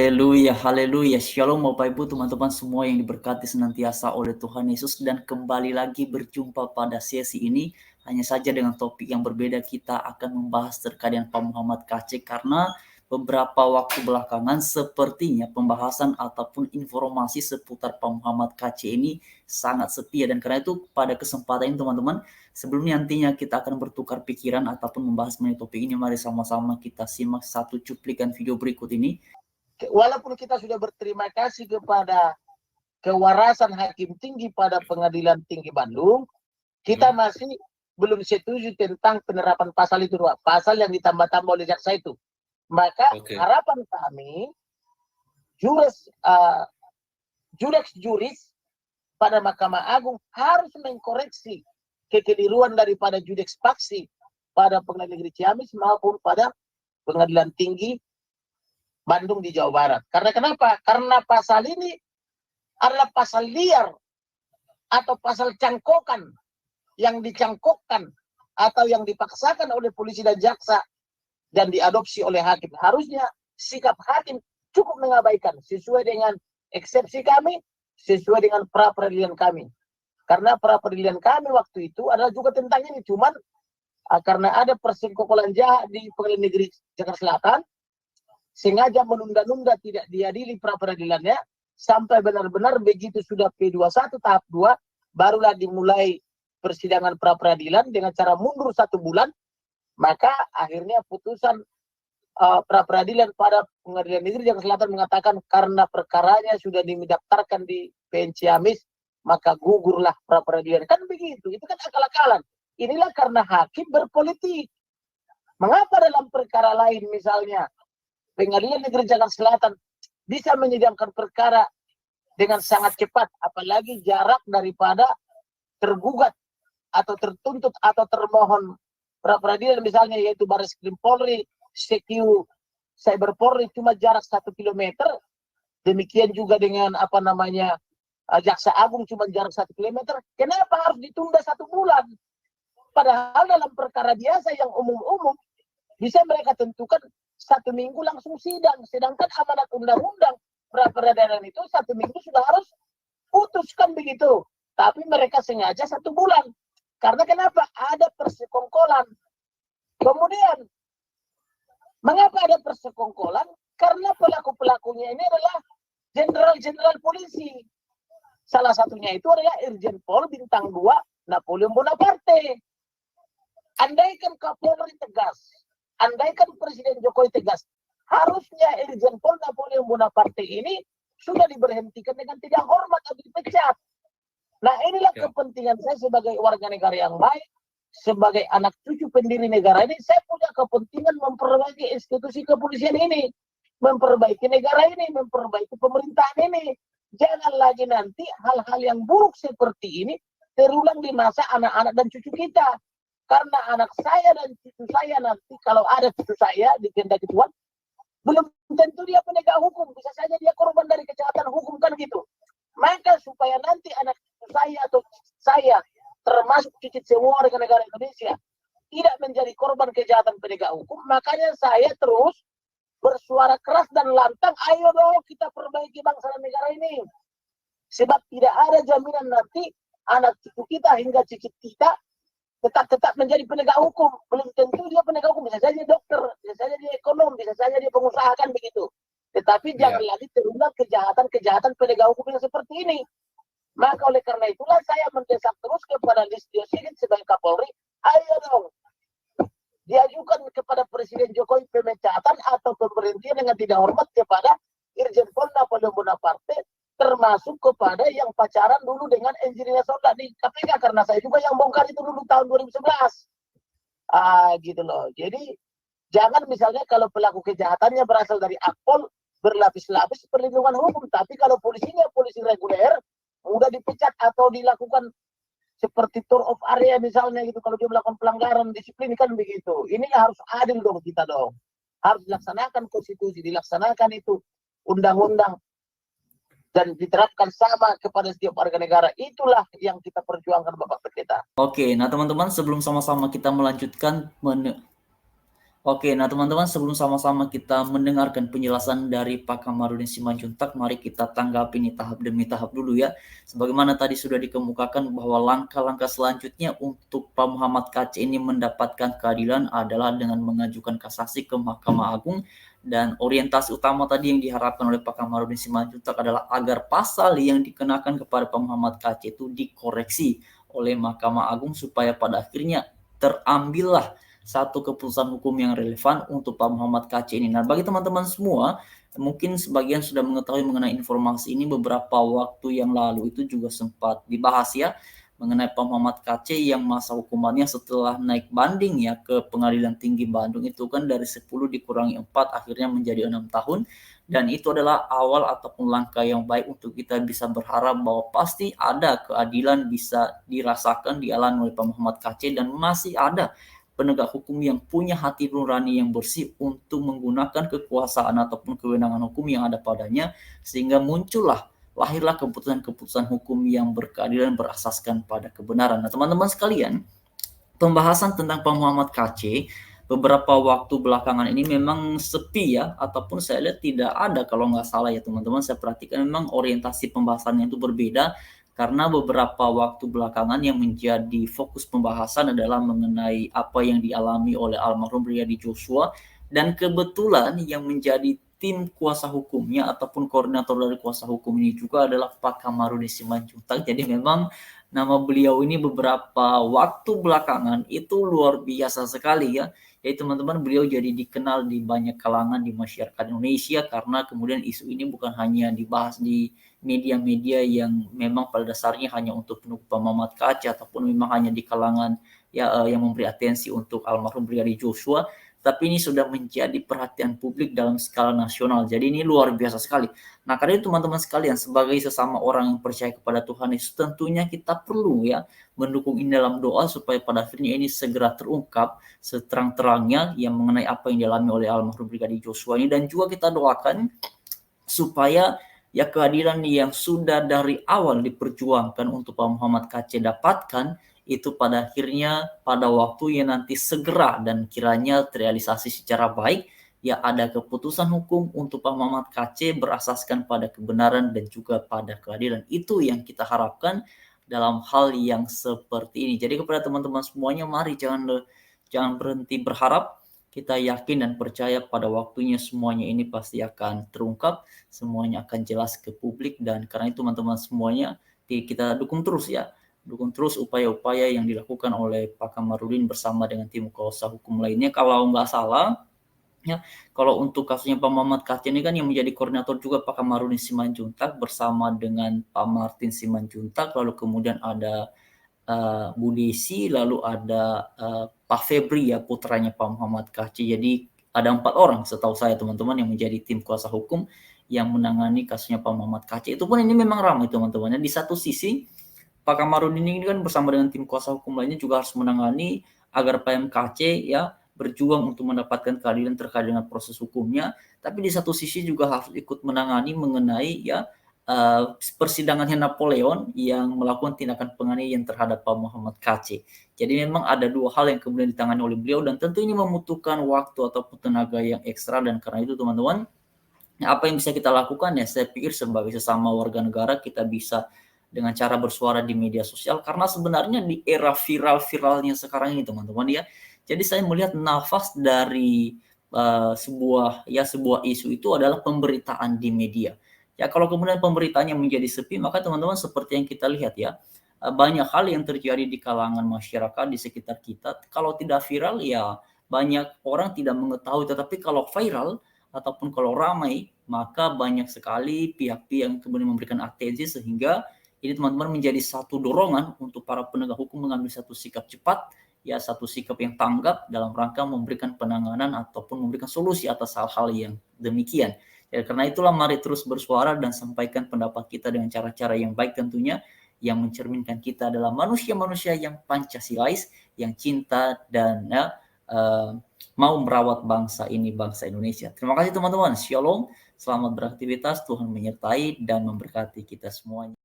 Haleluya, haleluya. Shalom Bapak Ibu, teman-teman semua yang diberkati senantiasa oleh Tuhan Yesus. Dan kembali lagi berjumpa pada sesi ini. Hanya saja dengan topik yang berbeda, kita akan membahas terkait dengan Pak Muhammad KC. Karena beberapa waktu belakangan sepertinya pembahasan ataupun informasi seputar Pak Muhammad KC ini sangat setia. Dan karena itu pada kesempatan ini teman-teman, sebelum nantinya kita akan bertukar pikiran ataupun membahas mengenai topik ini, mari sama-sama kita simak satu cuplikan video berikut ini. Walaupun kita sudah berterima kasih kepada kewarasan Hakim Tinggi pada Pengadilan Tinggi Bandung, kita masih belum setuju tentang penerapan pasal itu, pasal yang ditambah-tambah oleh jaksa itu. Maka harapan kami, juris pada Mahkamah Agung harus mengkoreksi kekeliruan daripada judeks faksi pada Pengadilan Negeri Ciamis maupun pada Pengadilan Tinggi Bandung di Jawa Barat. Karena kenapa? Karena pasal ini adalah pasal liar atau pasal cangkokan yang dicangkokkan atau yang dipaksakan oleh polisi dan jaksa dan diadopsi oleh hakim. Harusnya sikap hakim cukup mengabaikan sesuai dengan eksepsi kami, sesuai dengan pra peradilan kami. Karena pra peradilan kami waktu itu adalah juga tentang ini, cuman karena ada persekongkolan jahat di Pengadilan Negeri Jakarta Selatan, sengaja menunda-nunda tidak diadili pra peradilannya sampai benar-benar begitu sudah P21 tahap 2 barulah dimulai persidangan pra peradilan dengan cara mundur 1 bulan. Maka akhirnya putusan pra peradilan pada Pengadilan Negeri Jakarta Selatan mengatakan karena perkaranya sudah didaftarkan di PN Ciamis maka gugurlah pra peradilan. Kan begitu, itu kan akal-akalan. Inilah karena hakim berpolitik. Mengapa dalam perkara lain misalnya Pengadilan Negeri Jakarta Selatan bisa menyidangkan perkara dengan sangat cepat, apalagi jarak daripada tergugat atau tertuntut atau termohon pra peradilan misalnya yaitu Baris Krim Polri, CQ Cyber Polri cuma jarak 1 kilometer. Demikian juga dengan Jaksa Agung cuma jarak 1 kilometer. Kenapa harus ditunda 1 bulan? Padahal dalam perkara biasa yang umum-umum bisa mereka tentukan 1 minggu langsung sidang, sedangkan amanat undang-undang pra peradilan itu 1 minggu sudah harus putuskan begitu. Tapi mereka sengaja 1 bulan. Karena kenapa? Ada persekongkolan. Kemudian, mengapa ada persekongkolan? Karena pelaku-pelakunya ini adalah jenderal-jenderal polisi. Salah satunya itu adalah Irjen Pol Bintang 2 Napoleon Bonaparte. Andaikan Kapolri tegas, andaikan Presiden Jokowi tegas, harusnya Irjen Pol Napoleon Bonaparte ini sudah diberhentikan dengan tidak hormat atau dipecat. Nah inilah kepentingan saya sebagai warga negara yang baik, sebagai anak cucu pendiri negara ini, saya punya kepentingan memperbaiki institusi kepolisian ini, memperbaiki negara ini, memperbaiki pemerintahan ini. Jangan lagi nanti hal-hal yang buruk seperti ini terulang di masa anak-anak dan cucu kita. Karena anak saya dan cucu saya nanti, kalau ada cucu saya dikehendaki Tuhan, belum tentu dia penegak hukum, bisa saja dia korban dari kejahatan hukum kan gitu. Maka supaya nanti anak cucu saya atau saya, termasuk cicit semua warga negara Indonesia, tidak menjadi korban kejahatan penegak hukum, makanya saya terus bersuara keras dan lantang, ayo dong kita perbaiki bangsa dan negara ini. Sebab tidak ada jaminan nanti anak cucu kita hingga cicit kita tetap menjadi penegak hukum. Belum tentu dia penegak hukum, bisa saja dokter, bisa saja dia ekonom, bisa saja dia pengusaha kan begitu. Tetapi jangan lagi terulang kejahatan penegak hukum yang seperti ini. Maka oleh karena itulah saya mendesak terus kepada Listio Sigit sebagai Kapolri, ayo dong diajukan kepada Presiden Jokowi pemecatan atau pemberhentian dengan tidak hormat kepada Irjen Pol Napoleon Bonaparte, termasuk kepada yang pacaran dulu dengan Angelina Sondakh di KPK, karena saya juga yang bongkar itu dulu tahun 2011. Gitu loh. Jadi jangan misalnya kalau pelaku kejahatannya berasal dari akpol berlapis-lapis perlindungan hukum, tapi kalau polisinya polisi reguler mudah dipecat atau dilakukan seperti tour of area misalnya gitu kalau dia melakukan pelanggaran disiplin kan begitu. Ini harus adil dong kita dong. Harus dilaksanakan konstitusi, dilaksanakan itu undang-undang dan diterapkan sama kepada setiap warga negara. Itulah yang kita perjuangkan Bapak Pendeta. Oke, nah teman-teman sebelum sama-sama kita melanjutkan Oke, nah teman-teman, sebelum sama-sama kita mendengarkan penjelasan dari Pak Kamarudin Simanjuntak, mari kita tanggapi ini tahap demi tahap dulu ya. Sebagaimana tadi sudah dikemukakan bahwa langkah-langkah selanjutnya untuk Pak Muhammad Kacik ini mendapatkan keadilan adalah dengan mengajukan kasasi ke Mahkamah Agung, dan orientasi utama tadi yang diharapkan oleh Pak Kamarudin Simanjuntak adalah agar pasal yang dikenakan kepada Pak Muhammad Kacik itu dikoreksi oleh Mahkamah Agung supaya pada akhirnya terambillah satu keputusan hukum yang relevan untuk Pak Muhammad Kacik ini. Nah, bagi teman-teman semua, mungkin sebagian sudah mengetahui mengenai informasi ini. Beberapa waktu yang lalu itu juga sempat dibahas ya, mengenai Pak Muhammad Kacik yang masa hukumannya setelah naik banding ya ke Pengadilan Tinggi Bandung itu kan dari 10 dikurangi 4 akhirnya menjadi 6 tahun. Dan itu adalah awal ataupun langkah yang baik untuk kita bisa berharap bahwa pasti ada keadilan bisa dirasakan dialami oleh Pak Muhammad Kacik, dan masih ada penegak hukum yang punya hati nurani yang bersih untuk menggunakan kekuasaan ataupun kewenangan hukum yang ada padanya, sehingga lahirlah keputusan-keputusan hukum yang berkeadilan berasaskan pada kebenaran. Nah, teman-teman sekalian, pembahasan tentang Pak Muhammad Kacik beberapa waktu belakangan ini memang sepi ya, ataupun saya lihat tidak ada kalau nggak salah ya teman-teman. Saya perhatikan memang orientasi pembahasannya itu berbeda, karena beberapa waktu belakangan yang menjadi fokus pembahasan adalah mengenai apa yang dialami oleh almarhum Brigadir Joshua, dan kebetulan yang menjadi tim kuasa hukumnya ataupun koordinator dari kuasa hukum ini juga adalah Pak Kamarudin Simanjuntak. Jadi memang nama beliau ini beberapa waktu belakangan itu luar biasa sekali ya. Jadi teman-teman, beliau jadi dikenal di banyak kalangan di masyarakat Indonesia karena kemudian isu ini bukan hanya dibahas di media-media yang memang pada dasarnya hanya untuk pendukung Pak Muhammad Kacik ataupun memang hanya di kalangan ya yang memberi atensi untuk almarhum Brigadir Joshua, tapi ini sudah menjadi perhatian publik dalam skala nasional. Jadi ini luar biasa sekali. Nah, karena itu teman-teman sekalian, sebagai sesama orang yang percaya kepada Tuhan Yesus, tentunya kita perlu ya mendukung ini dalam doa supaya pada akhirnya ini segera terungkap seterang-terangnya yang mengenai apa yang dialami oleh almarhum Brigadir Joshua ini, dan juga kita doakan supaya ya keadilan yang sudah dari awal diperjuangkan untuk Pak Muhammad Kacik dapatkan itu pada akhirnya pada waktunya nanti segera dan kiranya terrealisasi secara baik, ya ada keputusan hukum untuk Pak Muhammad Kacik berasaskan pada kebenaran dan juga pada keadilan. Itu yang kita harapkan dalam hal yang seperti ini. Jadi kepada teman-teman semuanya, mari jangan berhenti berharap. Kita yakin dan percaya pada waktunya semuanya ini pasti akan terungkap, semuanya akan jelas ke publik, dan karena itu teman-teman semuanya kita dukung terus ya. Dukung terus upaya-upaya yang dilakukan oleh Pak Kamarudin bersama dengan tim kuasa hukum lainnya. Kalau nggak salah, ya, kalau untuk kasusnya Pak Muhammad Kacik ini kan yang menjadi koordinator juga Pak Kamarudin Simanjuntak bersama dengan Pak Martin Simanjuntak, lalu kemudian ada Bu Desi, lalu ada Pak Febri ya putranya Pak Muhammad Kacik. Jadi ada 4 orang setahu saya teman-teman yang menjadi tim kuasa hukum yang menangani kasusnya Pak Muhammad Kacik. Itu pun ini memang ramai teman-teman. Di satu sisi Pak Kamarudin ini kan bersama dengan tim kuasa hukum lainnya juga harus menangani agar PMKC ya berjuang untuk mendapatkan keadilan terkait dengan proses hukumnya, tapi di satu sisi juga harus ikut menangani mengenai ya persidangannya Napoleon yang melakukan tindakan penganiayaan terhadap Pak Muhammad Kacik. Jadi memang ada dua hal yang kemudian ditangani oleh beliau, dan tentu ini membutuhkan waktu ataupun tenaga yang ekstra, dan karena itu teman-teman, apa yang bisa kita lakukan ya, saya pikir sebagai sesama warga negara kita bisa dengan cara bersuara di media sosial, karena sebenarnya di era viral-viralnya sekarang ini teman-teman ya, jadi saya melihat nafas dari sebuah isu itu adalah pemberitaan di media. Ya kalau kemudian pemberitaannya menjadi sepi, maka teman-teman seperti yang kita lihat ya, banyak hal yang terjadi di kalangan masyarakat di sekitar kita. Kalau tidak viral ya banyak orang tidak mengetahui, tetapi kalau viral ataupun kalau ramai, maka banyak sekali pihak-pihak yang kemudian memberikan atensi, sehingga ini teman-teman menjadi satu dorongan untuk para penegak hukum mengambil satu sikap cepat, ya satu sikap yang tanggap dalam rangka memberikan penanganan ataupun memberikan solusi atas hal-hal yang demikian. Ya, karena itulah mari terus bersuara dan sampaikan pendapat kita dengan cara-cara yang baik tentunya, yang mencerminkan kita adalah manusia-manusia yang Pancasilais, yang cinta dan mau merawat bangsa ini, bangsa Indonesia. Terima kasih teman-teman. Shalom, selamat beraktivitas, Tuhan menyertai dan memberkati kita semuanya.